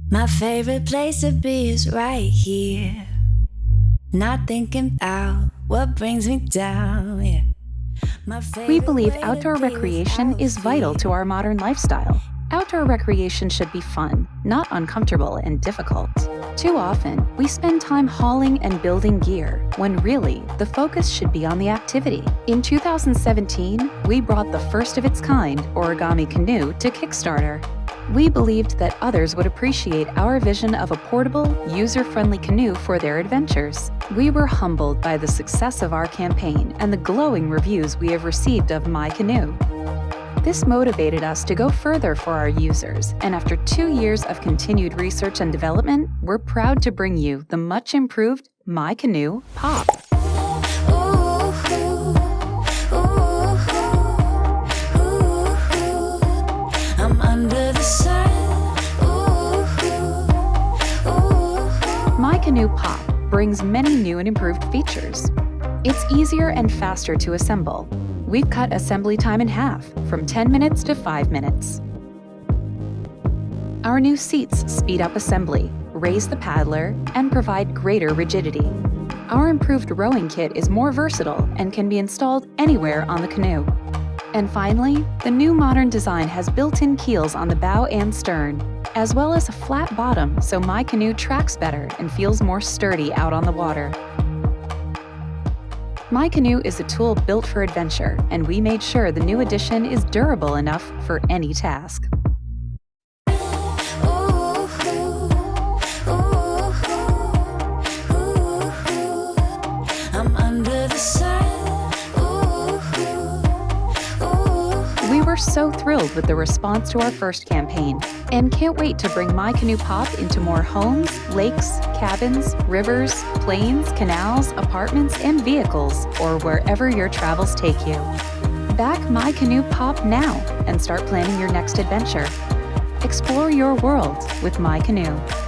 My favorite place to be is right here. Not thinking about what brings me down, yeah. We believe outdoor recreation is vital to our modern lifestyle. Outdoor recreation should be fun, not uncomfortable and difficult. Too often, we spend time hauling and building gear, when really, the focus should be on the activity. In 2017, we brought the first of its kind Origami Canoe to Kickstarter. We believed that others would appreciate our vision of a portable, user-friendly canoe for their adventures. We were humbled by the success of our campaign and the glowing reviews we have received of MyCanoe. This motivated us to go further for our users, and after 2 years of continued research and development, we're proud to bring you the much-improved MyCanoe Pop. MyCanoe Pop brings many new and improved features. It's easier and faster to assemble. We've cut assembly time in half, from 10 minutes to 5 minutes. Our new seats speed up assembly, raise the paddler, and provide greater rigidity. Our improved rowing kit is more versatile and can be installed anywhere on the canoe. And finally, the new modern design has built-in keels on the bow and stern, as well as a flat bottom so MyCanoe tracks better and feels more sturdy out on the water. MyCanoe is a tool built for adventure, and we made sure the new edition is durable enough for any task. We were so thrilled with the response to our first campaign, and can't wait to bring MyCanoe Pop into more homes, lakes, cabins, rivers, plains, canals, apartments, and vehicles, or wherever your travels take you. Back MyCanoe Pop now and start planning your next adventure. Explore your world with MyCanoe.